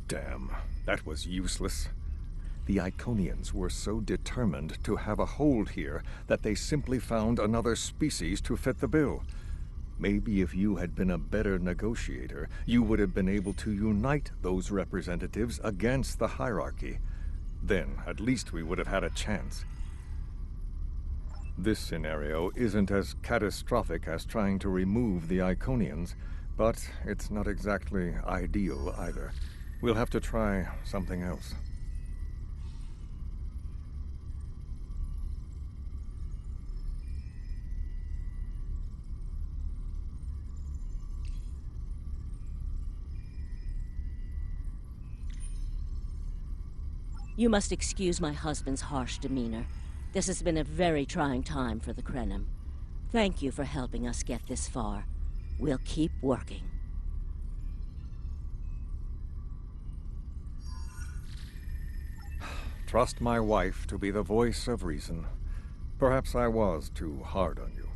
Damn, that was useless. The Iconians were so determined to have a hold here that they simply found another species to fit the bill. Maybe if you had been a better negotiator, you would have been able to unite those representatives against the hierarchy. Then, at least we would have had a chance. This scenario isn't as catastrophic as trying to remove the Iconians, but it's not exactly ideal either. We'll have to try something else. You must excuse my husband's harsh demeanor. This has been a very trying time for the Krenim. Thank you for helping us get this far. We'll keep working. Trust my wife to be the voice of reason. Perhaps I was too hard on you.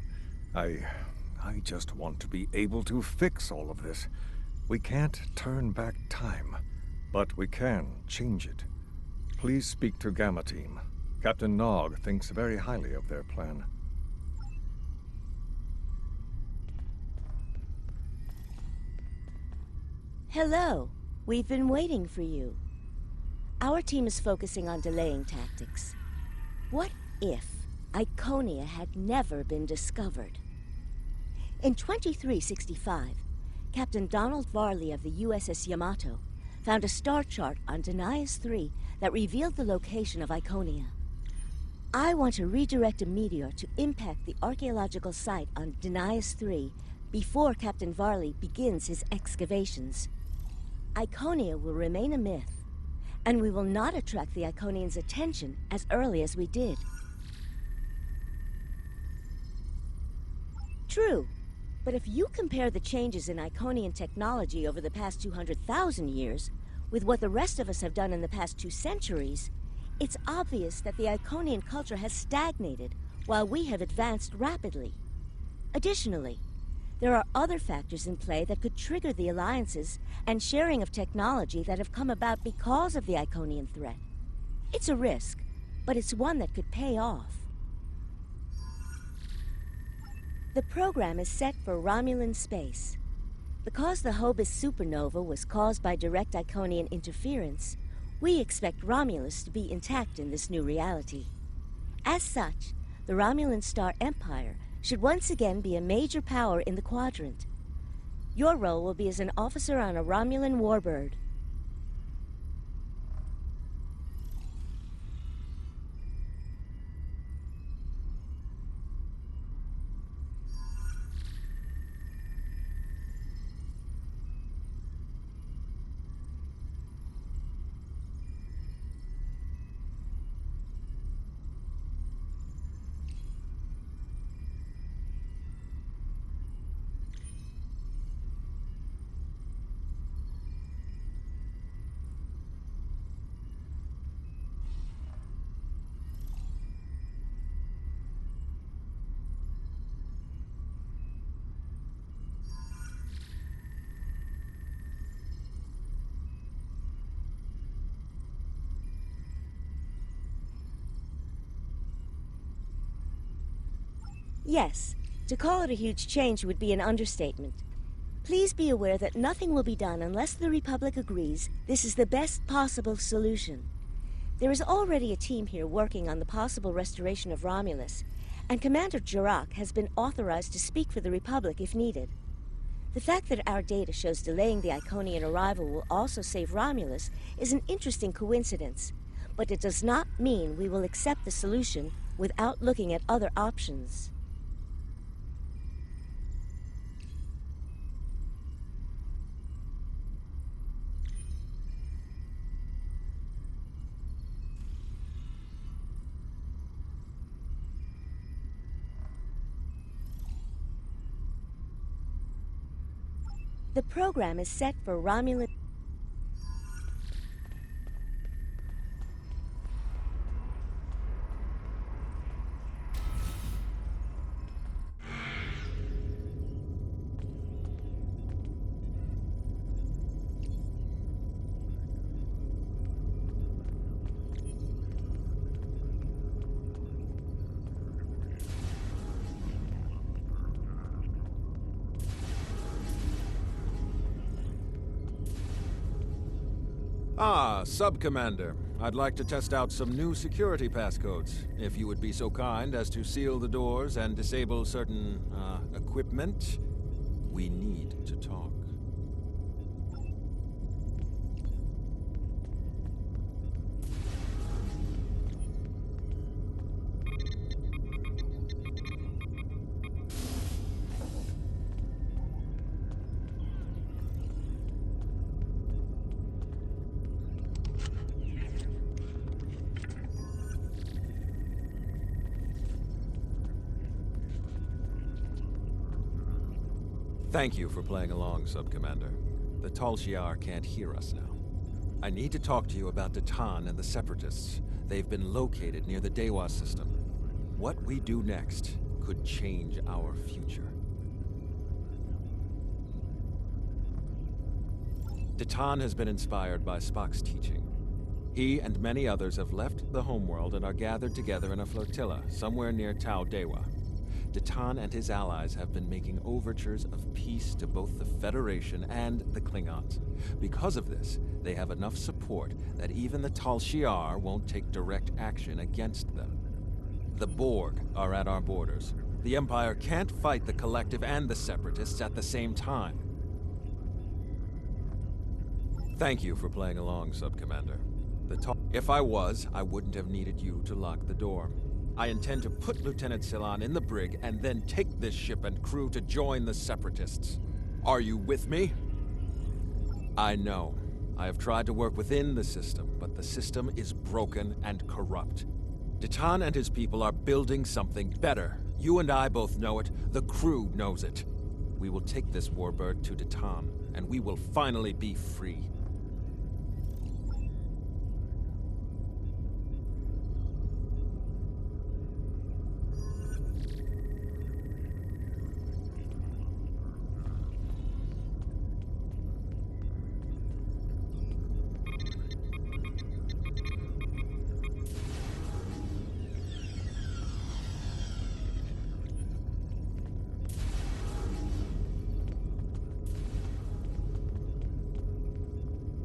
I just want to be able to fix all of this. We can't turn back time, but we can change it. Please speak to Gamma Team. Captain Nog thinks very highly of their plan. Hello. We've been waiting for you. Our team is focusing on delaying tactics. What if Iconia had never been discovered? In 2365, Captain Donald Varley of the USS Yamato found a star chart on Denias 3 that revealed the location of Iconia. I want to redirect a meteor to impact the archaeological site on Denias 3 before Captain Varley begins his excavations. Iconia will remain a myth, and we will not attract the Iconians' attention as early as we did. True, but if you compare the changes in Iconian technology over the past 200,000 years with what the rest of us have done in the past 2 centuries, it's obvious that the Iconian culture has stagnated while we have advanced rapidly. Additionally, there are other factors in play that could trigger the alliances and sharing of technology that have come about because of the Iconian threat. It's a risk, but it's one that could pay off. The program is set for Romulan space. Because the Hobus supernova was caused by direct Iconian interference, we expect Romulus to be intact in this new reality. As such, the Romulan Star Empire should once again be a major power in the quadrant. Your role will be as an officer on a Romulan warbird. Yes, to call it a huge change would be an understatement. Please be aware that nothing will be done unless the Republic agrees this is the best possible solution. There is already a team here working on the possible restoration of Romulus, and Commander Jirak has been authorized to speak for the Republic if needed. The fact that our data shows delaying the Iconian arrival will also save Romulus is an interesting coincidence, but it does not mean we will accept the solution without looking at other options. The program is set for Romulan... Ah, Sub-Commander. I'd like to test out some new security passcodes. If you would be so kind as to seal the doors and disable certain, equipment, we need to talk. Thank you for playing along, Sub-Commander. The Tal Shiar can't hear us now. I need to talk to you about Datan and the Separatists. They've been located near the Dewa system. What we do next could change our future. Datan has been inspired by Spock's teaching. He and many others have left the homeworld and are gathered together in a flotilla somewhere near Tau Dewa. Datan and his allies have been making overtures of peace to both the Federation and the Klingons. Because of this, they have enough support that even the Tal Shiar won't take direct action against them. The Borg are at our borders. The Empire can't fight the Collective and the Separatists at the same time. Thank you for playing along, Sub-Commander. If I was, I wouldn't have needed you to lock the door. I intend to put Lieutenant Silan in the brig and then take this ship and crew to join the Separatists. Are you with me? I know. I have tried to work within the system, but the system is broken and corrupt. Datan and his people are building something better. You and I both know it. The crew knows it. We will take this warbird to Datan, and we will finally be free.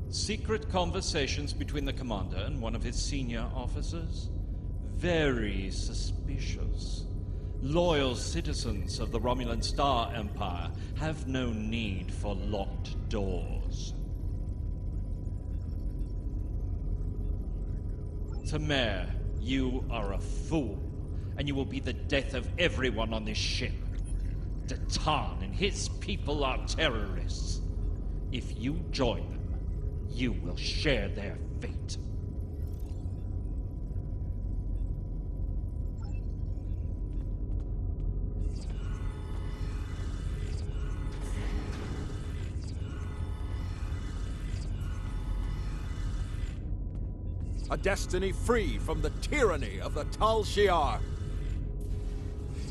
Secret conversations between the commander and one of his senior officers? Very suspicious. Loyal citizens of the Romulan Star Empire have no need for locked doors. Tamer, you are a fool, and you will be the death of everyone on this ship. Datan and his people are terrorists. If you join them, you will share their fate. A destiny free from the tyranny of the Tal Shiar.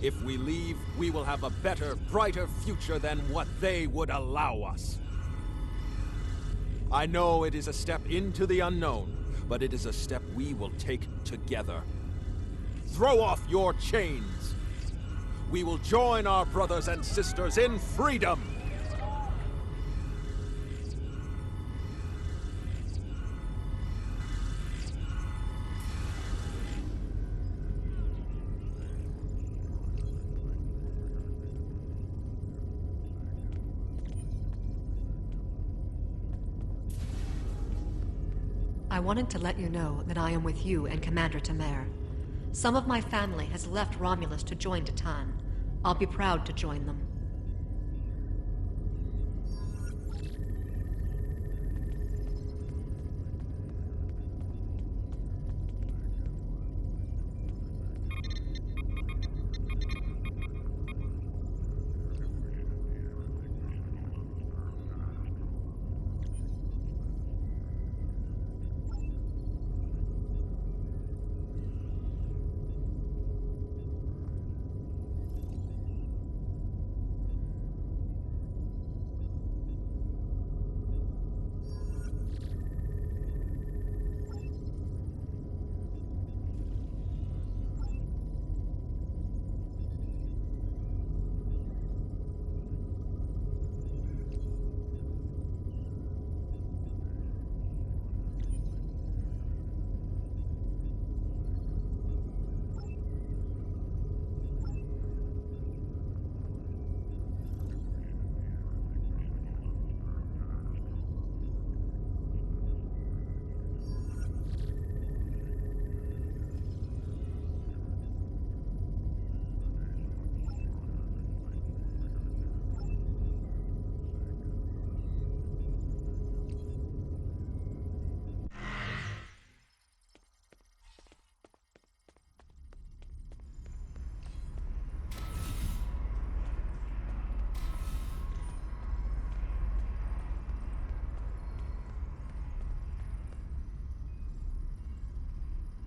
If we leave, we will have a better, brighter future than what they would allow us. I know it is a step into the unknown, but it is a step we will take together. Throw off your chains. We will join our brothers and sisters in freedom. I wanted to let you know that I am with you and Commander Tamer. Some of my family has left Romulus to join Datan. I'll be proud to join them.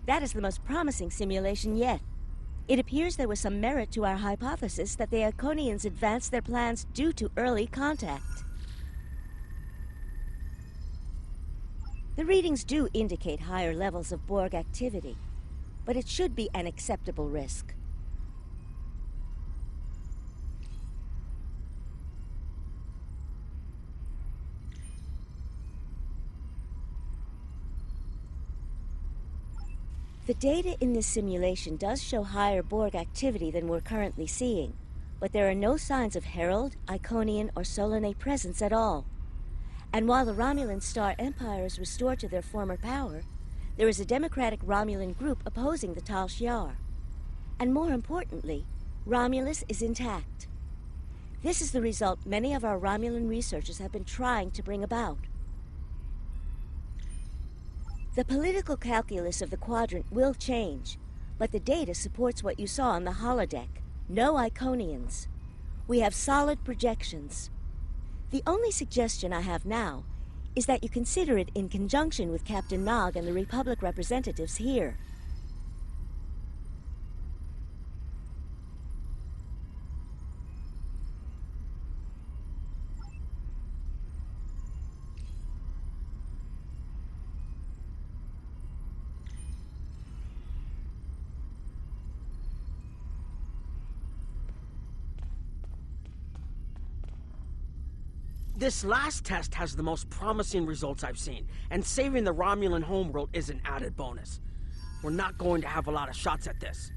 That is the most promising simulation yet. It appears there was some merit to our hypothesis that the Iconians advanced their plans due to early contact. The readings do indicate higher levels of Borg activity, but it should be an acceptable risk. The data in this simulation does show higher Borg activity than we're currently seeing, but there are no signs of Herald, Iconian, or Solanae presence at all. And while the Romulan Star Empire is restored to their former power, there is a democratic Romulan group opposing the Tal Shiar. And more importantly, Romulus is intact. This is the result many of our Romulan researchers have been trying to bring about. The political calculus of the Quadrant will change, but the data supports what you saw on the holodeck. No Iconians. We have solid projections. The only suggestion I have now is that you consider it in conjunction with Captain Nog and the Republic representatives here. This last test has the most promising results I've seen, and saving the Romulan homeworld is an added bonus. We're not going to have a lot of shots at this.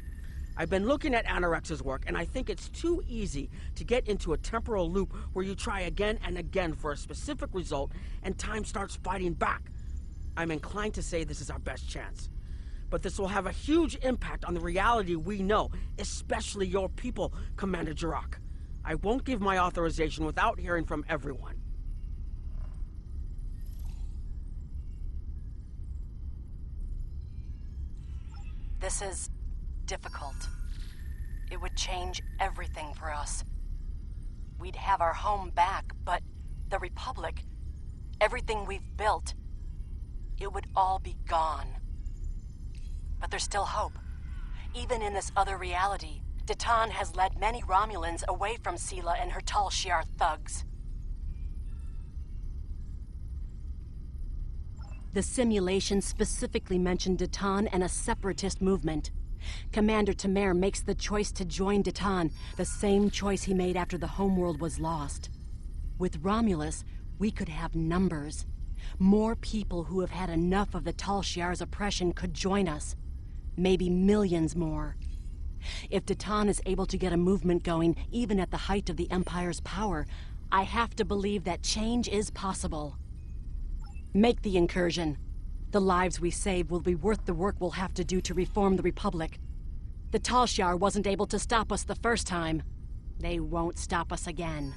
I've been looking at Anorex's work, and I think it's too easy to get into a temporal loop where you try again and again for a specific result, and time starts fighting back. I'm inclined to say this is our best chance. But this will have a huge impact on the reality we know, especially your people, Commander Jirok. I won't give my authorization without hearing from everyone. This is difficult. It would change everything for us. We'd have our home back, but the Republic, everything we've built, it would all be gone. But there's still hope. Even in this other reality, Datan has led many Romulans away from Sela and her Tal Shiar thugs. The simulation specifically mentioned Datan and a separatist movement. Commander Tamer makes the choice to join Datan, the same choice he made after the homeworld was lost. With Romulus, we could have numbers. More people who have had enough of the Tal Shiar's oppression could join us. Maybe millions more. If Datan is able to get a movement going, even at the height of the Empire's power, I have to believe that change is possible. Make the incursion. The lives we save will be worth the work we'll have to do to reform the Republic. The Tal Shiar wasn't able to stop us the first time. They won't stop us again.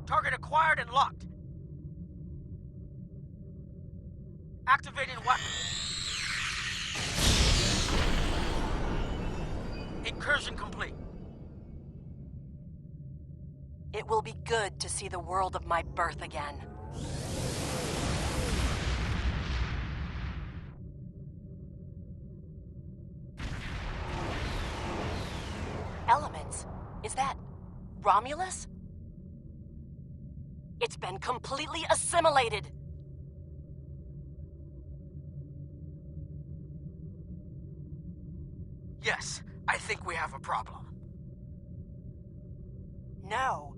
Target acquired and locked. Activating weapon. Incursion complete. It will be good to see the world of my birth again. Elements? Is that Romulus? It's been completely assimilated. Yes, I think we have a problem. No.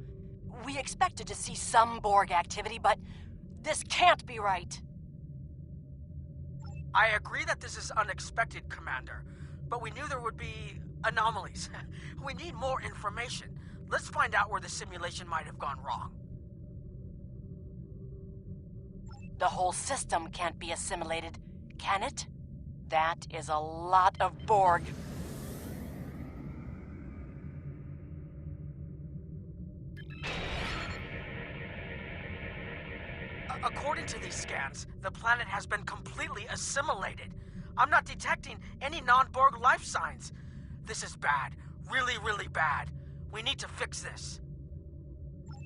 We expected to see some Borg activity, but this can't be right. I agree that this is unexpected, Commander, but we knew there would be anomalies. We need more information. Let's find out where the simulation might have gone wrong. The whole system can't be assimilated, can it? That is a lot of Borg. According to these scans, the planet has been completely assimilated. I'm not detecting any non-Borg life signs. This is bad. Really, really bad. We need to fix this.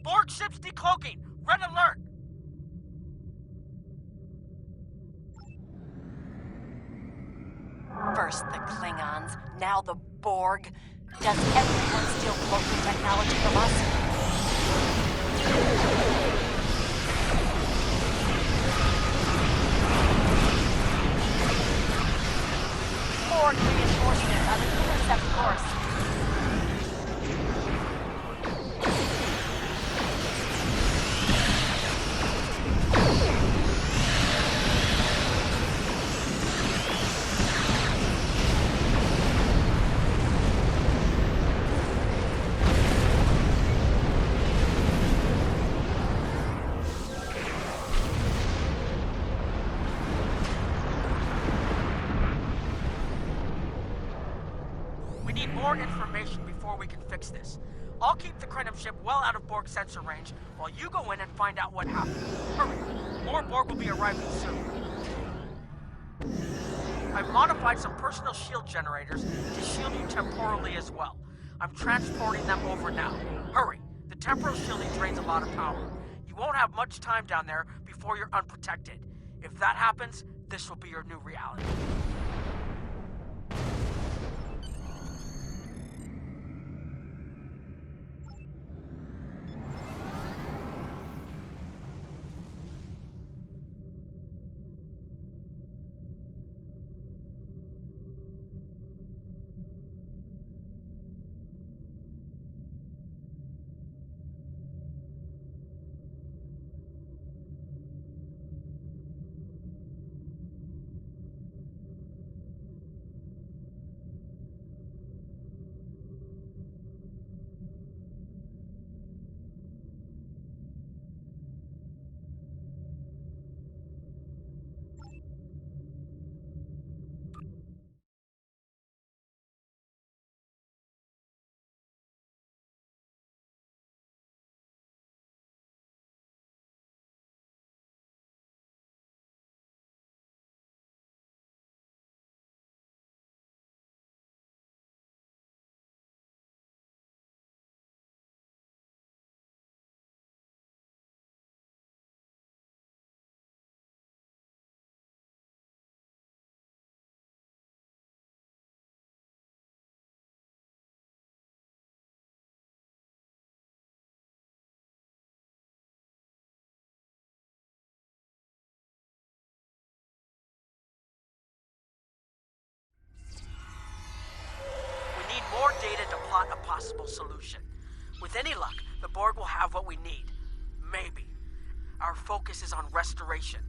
Borg ships decloaking! Red alert! First the Klingons, now the Borg. Does everyone steal cloaking technology from us? Borg reinforcements on an intercept course. More information before we can fix this. I'll keep the Krenim ship well out of Borg sensor range while you go in and find out what happened. Hurry! More Borg will be arriving soon. I've modified some personal shield generators to shield you temporally as well. I'm transporting them over now. Hurry! The temporal shielding drains a lot of power. You won't have much time down there before you're unprotected. If that happens, this will be your new reality. More data to plot a possible solution. With any luck, the Borg will have what we need. Maybe. Our focus is on restoration.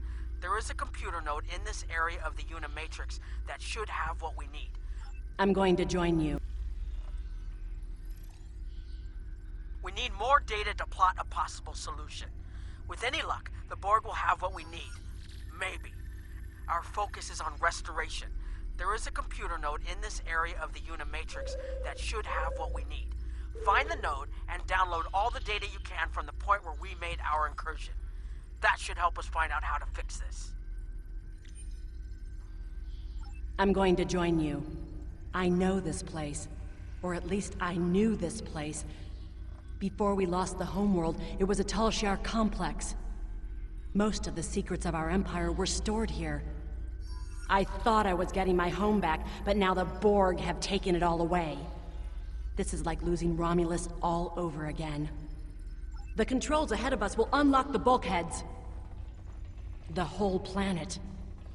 There is a computer node in this area of the Unimatrix that should have what we need. I'm going to join you. We need more data to plot a possible solution. With any luck, the Borg will have what we need. Maybe. Our focus is on restoration. There is a computer node in this area of the Unimatrix that should have what we need. Find the node and download all the data you can from the point where we made our incursion. That should help us find out how to fix this. I'm going to join you. I know this place. Or at least I knew this place. Before we lost the homeworld, it was a Tal Shiar complex. Most of the secrets of our empire were stored here. I thought I was getting my home back, but now the Borg have taken it all away. This is like losing Romulus all over again. The controls ahead of us will unlock the bulkheads. The whole planet.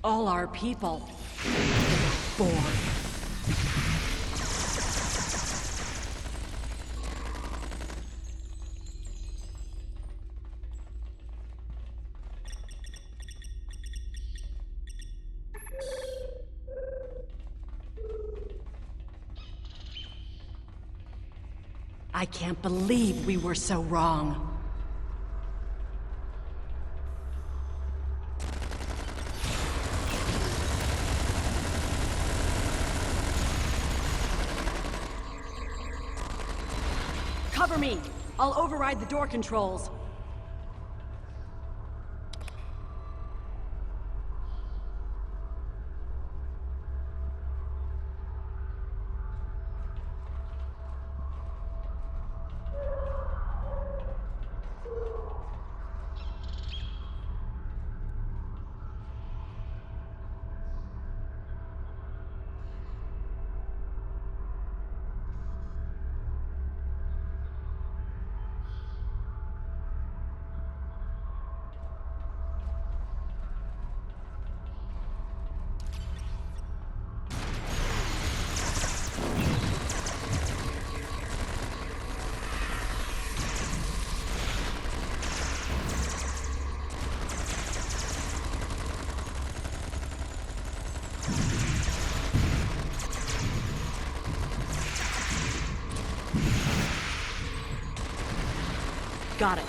All our people. Borg. I can't believe we were so wrong. Cover me! I'll override the door controls. Got it.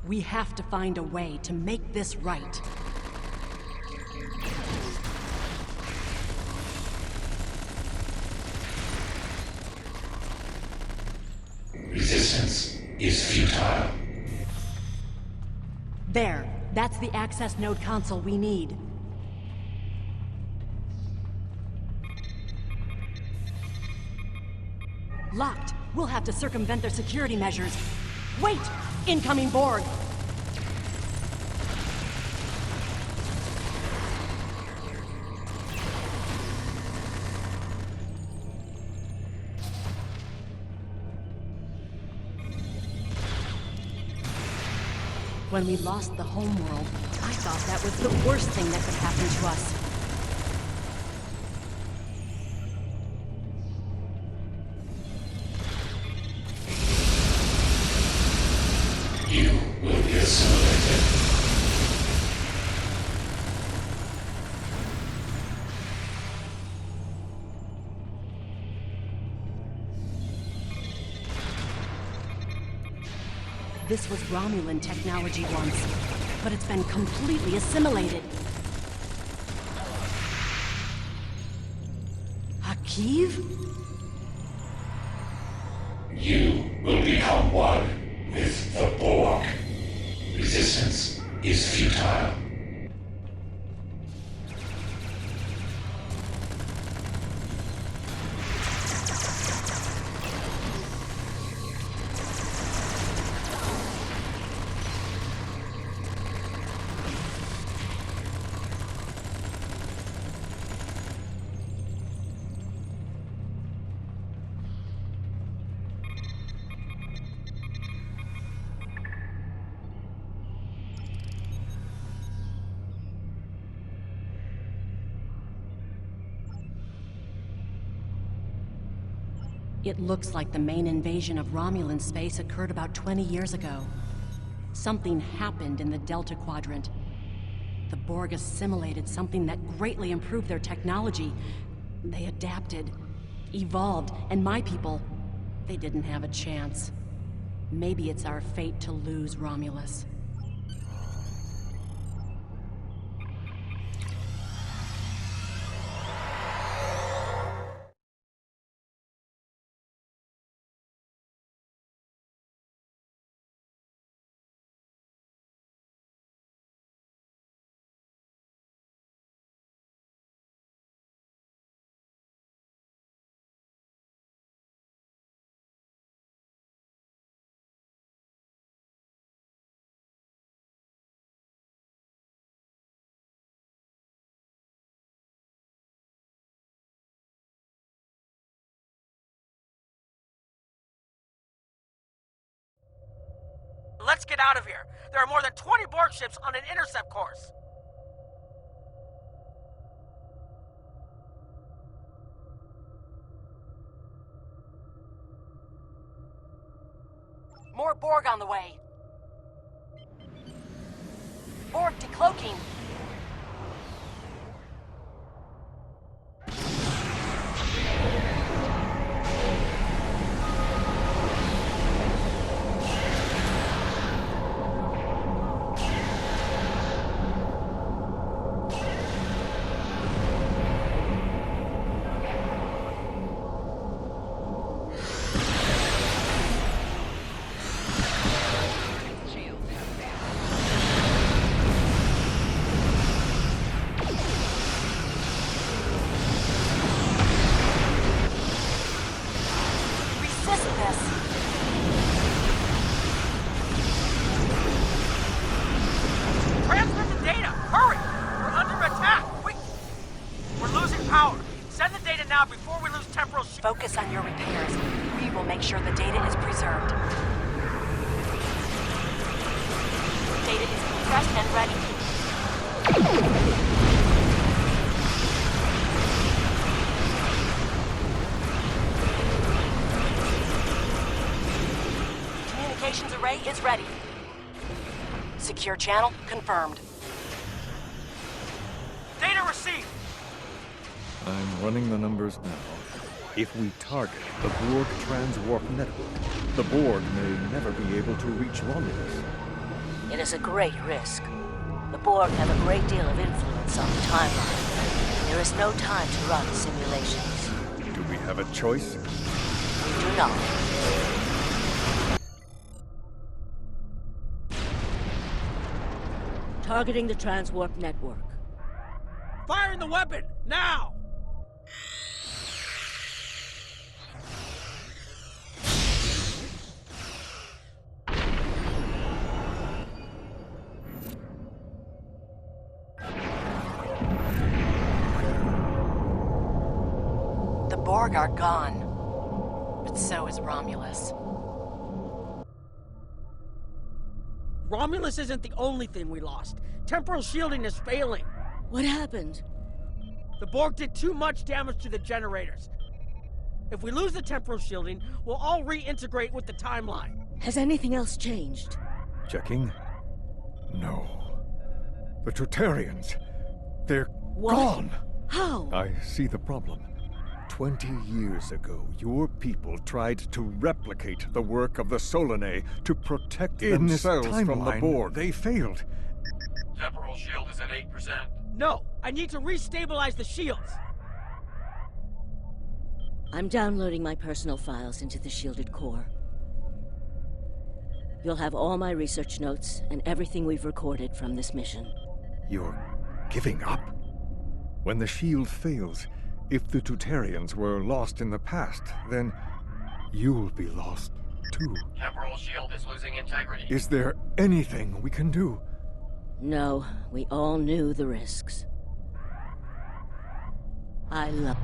We have to find a way to make this right. Resistance is futile. There. That's the access node console we need. Locked. We'll have to circumvent their security measures. Wait! Incoming Borg! When we lost the homeworld, I thought that was the worst thing that could happen to us. You will be assimilated. This was Romulan technology once, but it's been completely assimilated. Hakiv? You will become one with the Borg. Resistance is futile. It looks like the main invasion of Romulan space occurred about 20 years ago. Something happened in the Delta Quadrant. The Borg assimilated something that greatly improved their technology. They adapted, evolved, and my people, they didn't have a chance. Maybe it's our fate to lose Romulus. let's get out of here. There are more than 20 Borg ships on an intercept course. More Borg on the way. Borg decloaking. Transmit the data! Hurry! We're under attack! We're losing power. Send the data now before we lose temporal shield. Focus on your repairs. We will make sure the data is preserved. Data is compressed and ready. Communications array is ready. Secure channel confirmed. Data received! I'm running the numbers now. If we target the Borg transwarp network, the Borg may never be able to reach Romulus. It is a great risk. The Borg have a great deal of influence on the timeline. There is no time to run simulations. Do we have a choice? We do not. Targeting the transwarp network. Firing the weapon! Now! The Borg are gone. But so is Romulus. Romulus isn't the only thing we lost. Temporal shielding is failing. What happened? The Borg did too much damage to the generators. If we lose the temporal shielding, we'll all reintegrate with the timeline. Has anything else changed? Checking? No. The Tutarians. They're What? gone! How? I see the problem. 20 years ago, your people tried to replicate the work of the Solanae to protect themselves from the Borg. They failed. Temporal shield is at 8%. No, I need to restabilize the shields. I'm downloading my personal files into the shielded core. You'll have all my research notes and everything we've recorded from this mission. You're giving up? When the shield fails, if the Tutarians were lost in the past, then you'll be lost too. Temporal shield is losing integrity. Is there anything we can do? No, we all knew the risks. I love...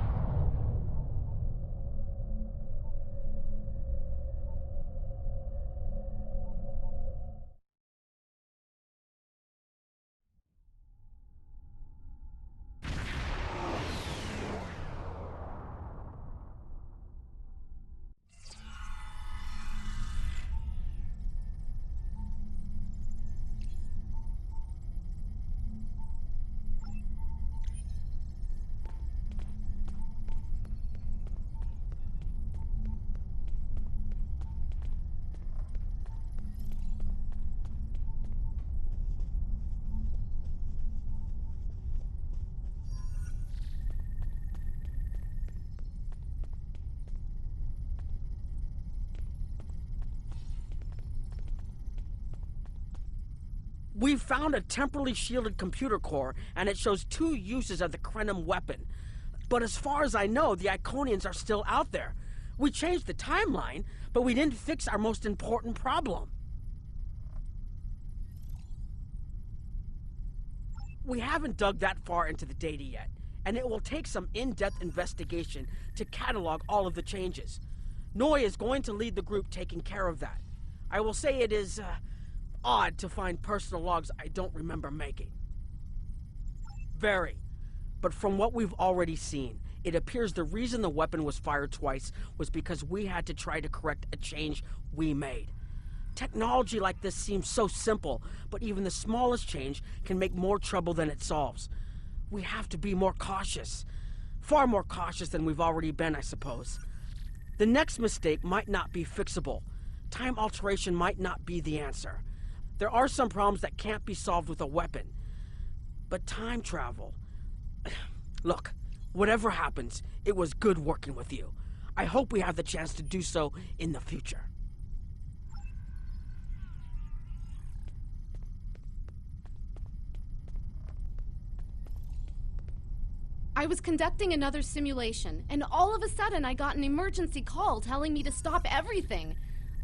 We've found a temporally shielded computer core, and it shows 2 uses of the Krenim weapon. But as far as I know, the Iconians are still out there. We changed the timeline, but we didn't fix our most important problem. We haven't dug that far into the data yet, and it will take some in-depth investigation to catalog all of the changes. Noi is going to lead the group taking care of that. I will say it is, odd to find personal logs I don't remember making. Very. But from what we've already seen, it appears the reason the weapon was fired twice was because we had to try to correct a change we made. Technology like this seems so simple, but even the smallest change can make more trouble than it solves. We have to be more cautious. Far more cautious than we've already been, I suppose. The next mistake might not be fixable. Time alteration might not be the answer. There are some problems that can't be solved with a weapon. But time travel... Look, whatever happens, it was good working with you. I hope we have the chance to do so in the future. I was conducting another simulation, and all of a sudden I got an emergency call telling me to stop everything.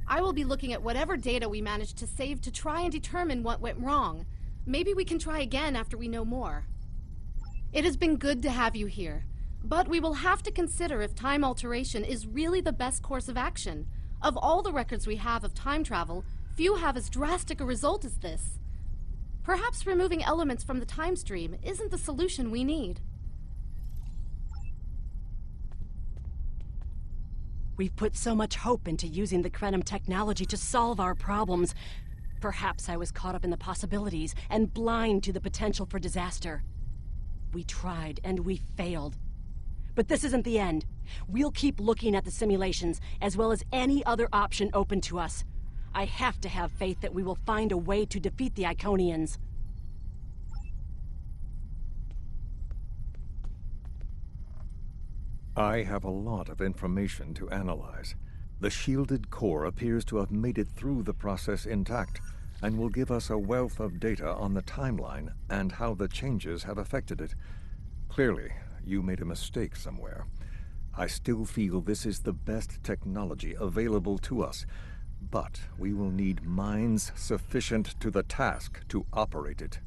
I will be looking at whatever data we managed to save to try and determine what went wrong. Maybe we can try again after we know more. It has been good to have you here, but we will have to consider if time alteration is really the best course of action. Of all the records we have of time travel, few have as drastic a result as this. Perhaps removing elements from the time stream isn't the solution we need. We've put so much hope into using the Krenim technology to solve our problems. Perhaps I was caught up in the possibilities and blind to the potential for disaster. We tried and we failed. But this isn't the end. We'll keep looking at the simulations as well as any other option open to us. I have to have faith that we will find a way to defeat the Iconians. I have a lot of information to analyze. The shielded core appears to have made it through the process intact, and will give us a wealth of data on the timeline and how the changes have affected it. Clearly, you made a mistake somewhere. I still feel this is the best technology available to us, but we will need minds sufficient to the task to operate it.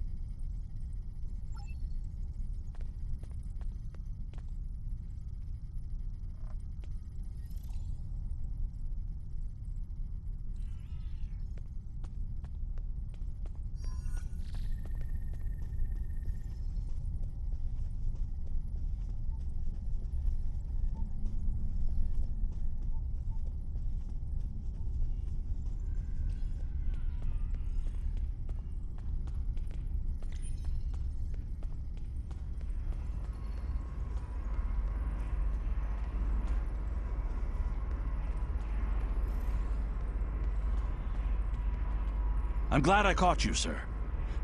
I'm glad I caught you, sir.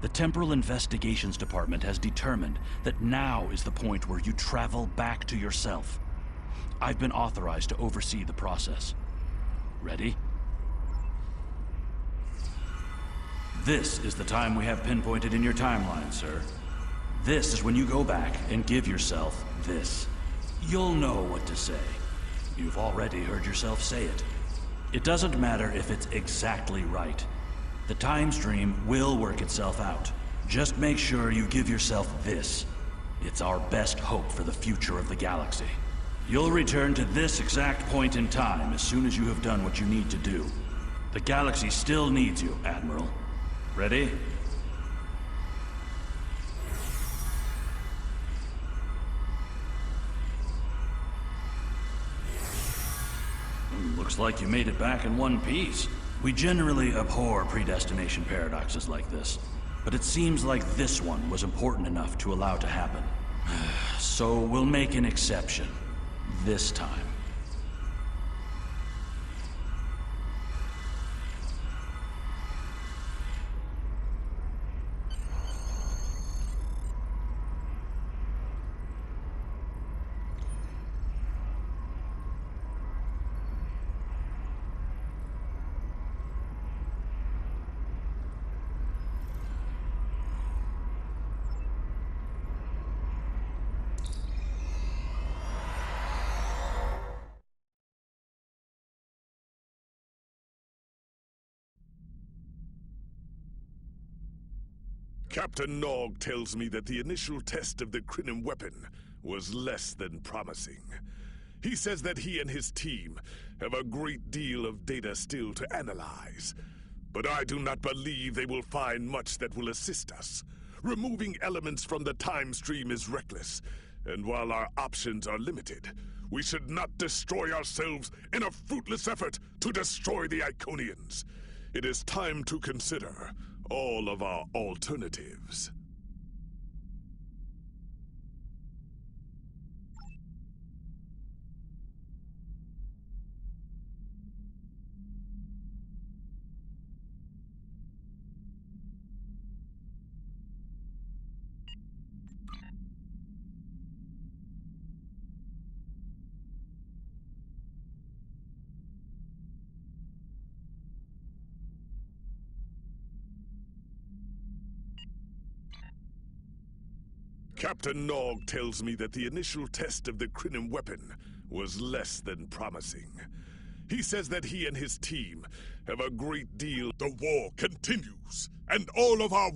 The Temporal Investigations Department has determined that now is the point where you travel back to yourself. I've been authorized to oversee the process. Ready? This is the time we have pinpointed in your timeline, sir. This is when you go back and give yourself this. You'll know what to say. You've already heard yourself say it. It doesn't matter if it's exactly right. The time stream will work itself out. Just make sure you give yourself this. It's our best hope for the future of the galaxy. You'll return to this exact point in time as soon as you have done what you need to do. The galaxy still needs you, Admiral. Ready? Looks like you made it back in one piece. We generally abhor predestination paradoxes like this, but it seems like this one was important enough to allow to happen. So we'll make an exception. This time. Captain Nog tells me that the initial test of the Krenim weapon was less than promising. He says that he and his team have a great deal of data still to analyze, But I do not believe they will find much that will assist us. Removing elements from the time stream is reckless, and while our options are limited, we should not destroy ourselves in a fruitless effort to destroy the Iconians. It is time to consider all of our alternatives. Captain Nog tells me that the initial test of the Crinim weapon was less than promising. He says that he and his team have a great deal. The war continues, and all of our...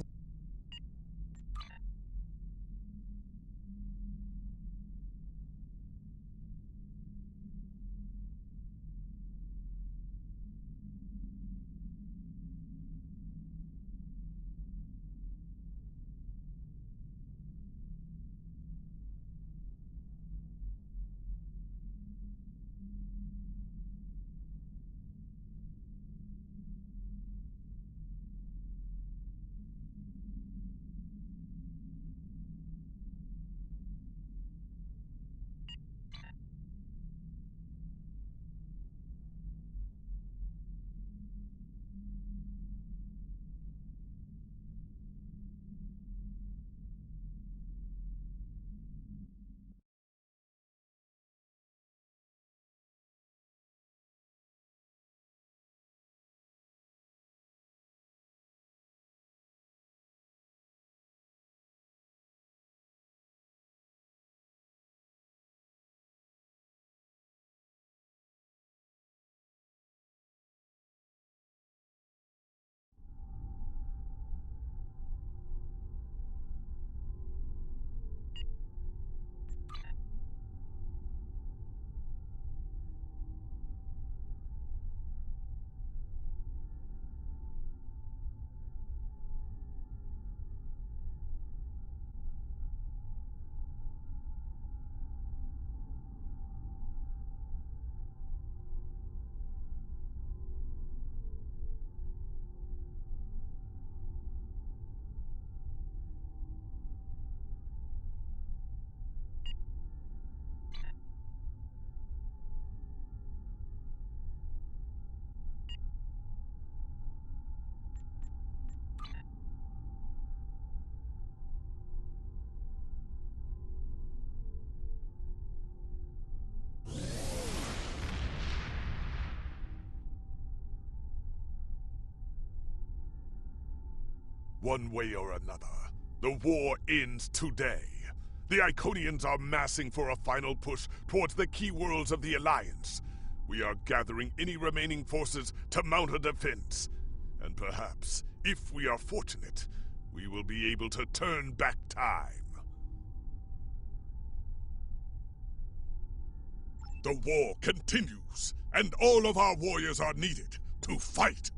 One way or another, the war ends today. The Iconians are massing for a final push towards the key worlds of the Alliance. We are gathering any remaining forces to mount a defense. And perhaps, if we are fortunate, we will be able to turn back time. The war continues, and all of our warriors are needed to fight.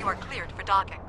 You are cleared for docking.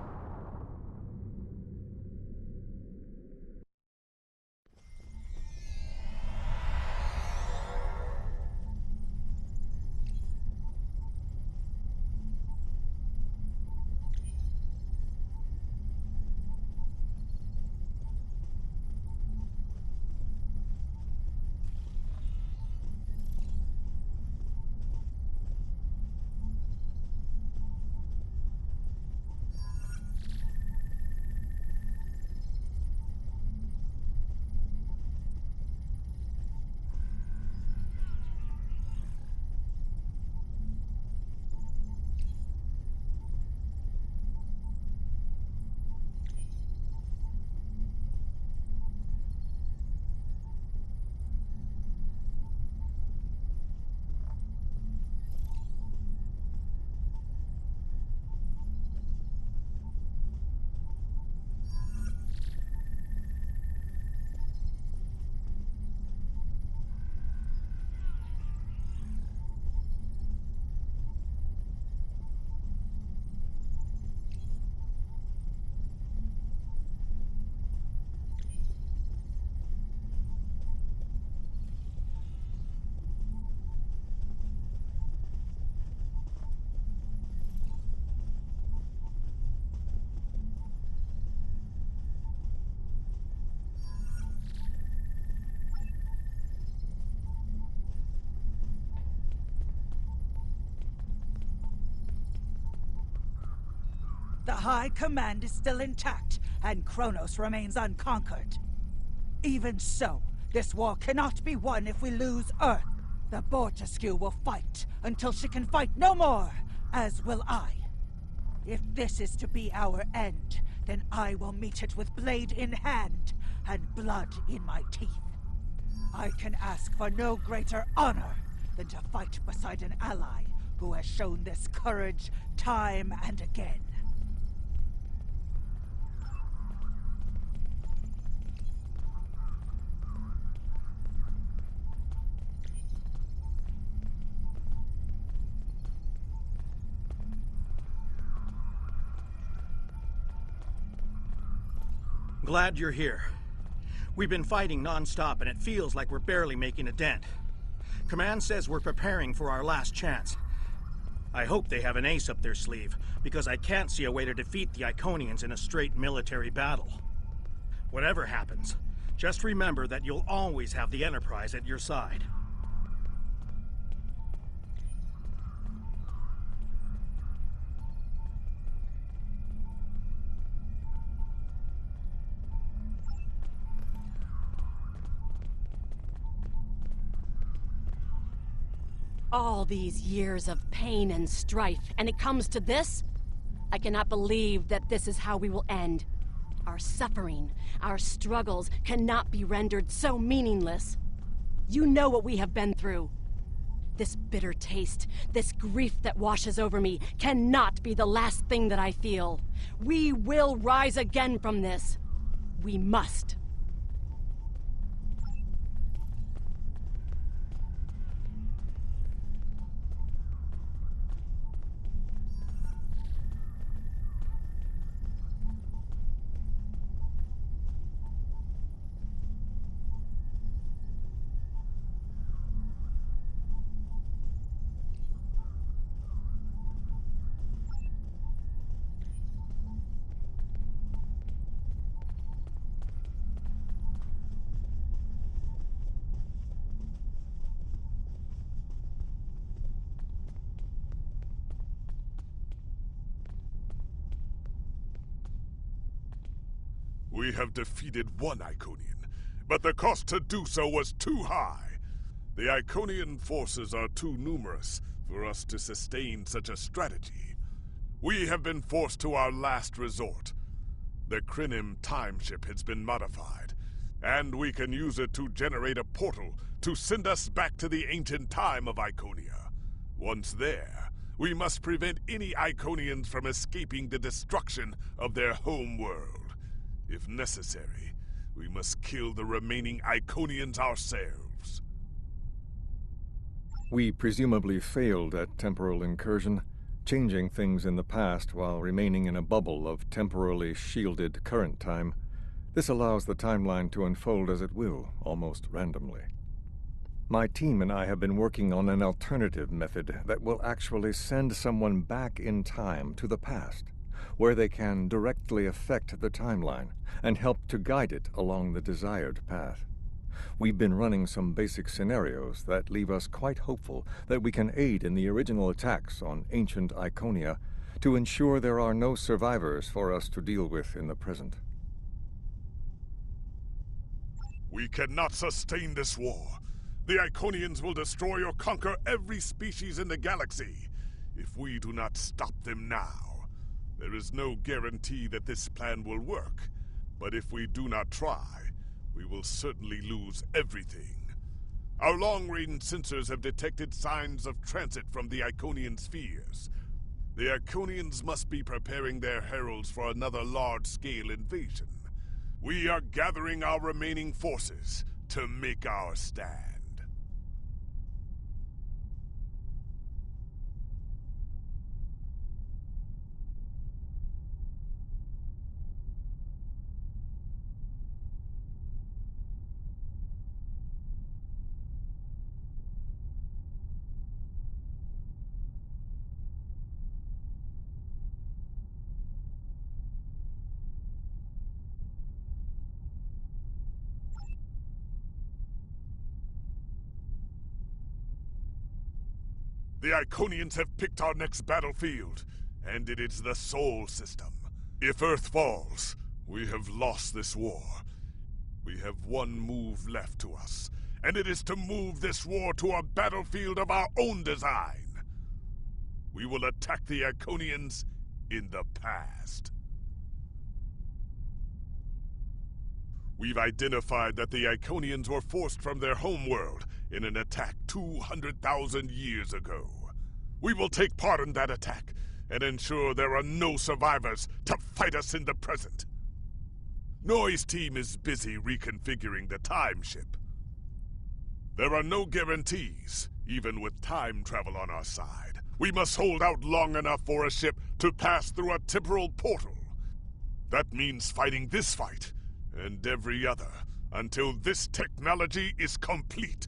High Command is still intact, and Kronos remains unconquered. Even so, this war cannot be won if we lose Earth. The Bortesque will fight until she can fight no more, as will I. If this is to be our end, then I will meet it with blade in hand and blood in my teeth. I can ask for no greater honor than to fight beside an ally who has shown this courage time and again. Glad you're here. We've been fighting non-stop and it feels like we're barely making a dent. Command says we're preparing for our last chance. I hope they have an ace up their sleeve, because I can't see a way to defeat the Iconians in a straight military battle. Whatever happens, just remember that you'll always have the Enterprise at your side. All these years of pain and strife, and it comes to this? I cannot believe that this is how we will end. Our suffering, our struggles cannot be rendered so meaningless. You know what we have been through. This bitter taste, this grief that washes over me, cannot be the last thing that I feel. We will rise again from this. We must. We have defeated one Iconian, but the cost to do so was too high. The Iconian forces are too numerous for us to sustain such a strategy. We have been forced to our last resort. The Krynim time ship has been modified, and we can use it to generate a portal to send us back to the ancient time of Iconia. Once there, we must prevent any Iconians from escaping the destruction of their home world. If necessary, we must kill the remaining Iconians ourselves. We presumably failed at temporal incursion, changing things in the past while remaining in a bubble of temporally shielded current time. This allows the timeline to unfold as it will, almost randomly. My team and I have been working on an alternative method that will actually send someone back in time to the past, where they can directly affect the timeline and help to guide it along the desired path. We've been running some basic scenarios that leave us quite hopeful that we can aid in the original attacks on ancient Iconia to ensure there are no survivors for us to deal with in the present. We cannot sustain this war. The Iconians will destroy or conquer every species in the galaxy if we do not stop them now. There is no guarantee that this plan will work, but if we do not try, we will certainly lose everything. Our long-range sensors have detected signs of transit from the Iconian spheres. The Iconians must be preparing their heralds for another large-scale invasion. We are gathering our remaining forces to make our stand. The Iconians have picked our next battlefield, and it is the Sol System. If Earth falls, we have lost this war. We have one move left to us, and it is to move this war to a battlefield of our own design. We will attack the Iconians in the past. We've identified that the Iconians were forced from their homeworld in an attack 200,000 years ago. We will take part in that attack and ensure there are no survivors to fight us in the present. Noi's team is busy reconfiguring the time ship. There are no guarantees, even with time travel on our side. We must hold out long enough for a ship to pass through a temporal portal. That means fighting this fight, and every other, until this technology is complete.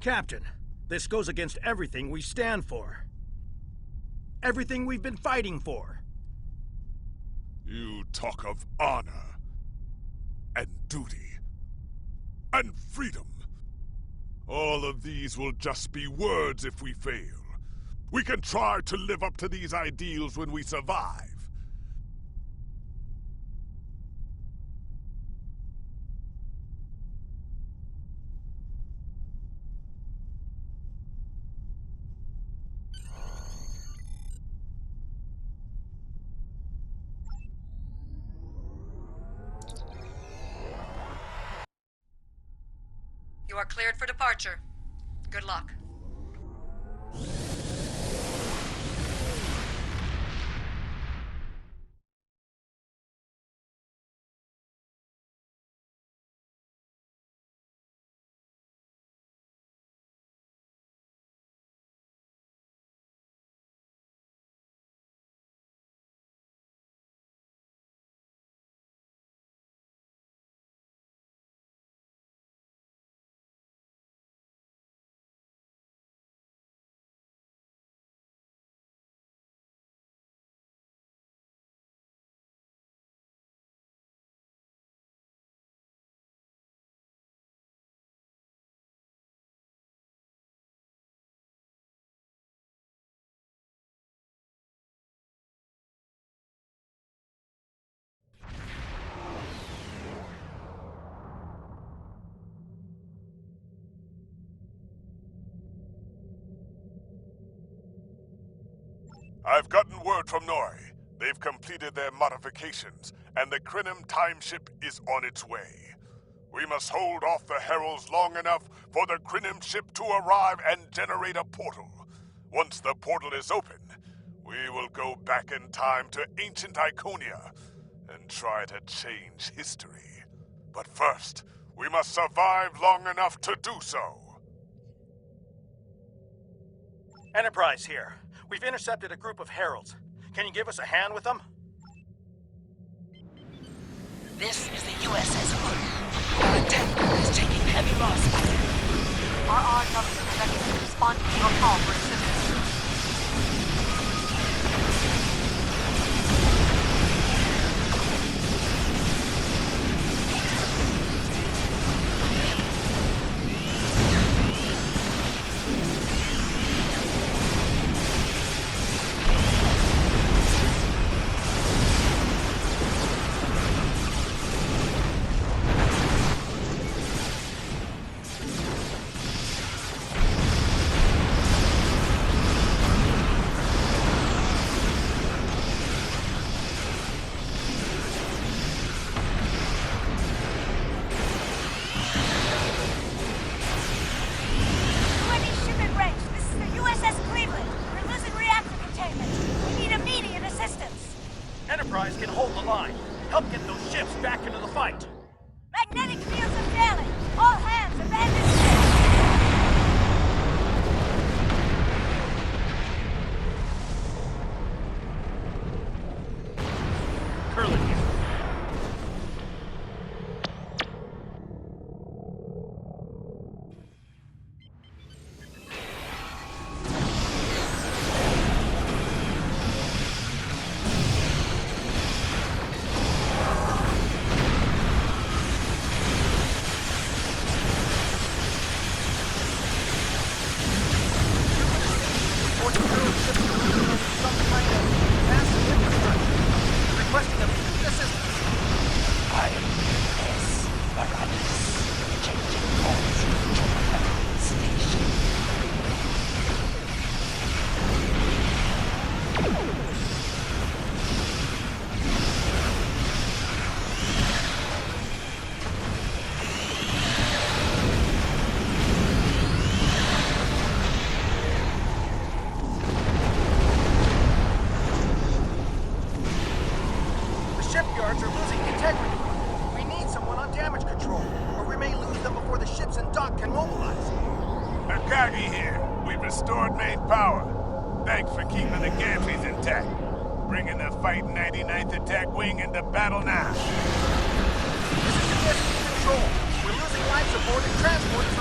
Captain, this goes against everything we stand for. Everything we've been fighting for. You talk of honor, and duty, and freedom. All of these will just be words if we fail. We can try to live up to these ideals when we survive. You are cleared for departure. Good luck. I've gotten word from Noi. They've completed their modifications, and the Krenim time ship is on its way. We must hold off the Heralds long enough for the Krenim ship to arrive and generate a portal. Once the portal is open, we will go back in time to ancient Iconia and try to change history. But first, we must survive long enough to do so. Enterprise here. We've intercepted a group of Heralds. Can you give us a hand with them? This is the USS Hood. Our attack group is taking heavy losses. RRW executive responding to your call for assistance. Takagi here. We've restored main power. Thanks for keeping the gantries intact. Bringing the fighting 99th Attack Wing into battle now. This is USP Control. We're losing life support and transport is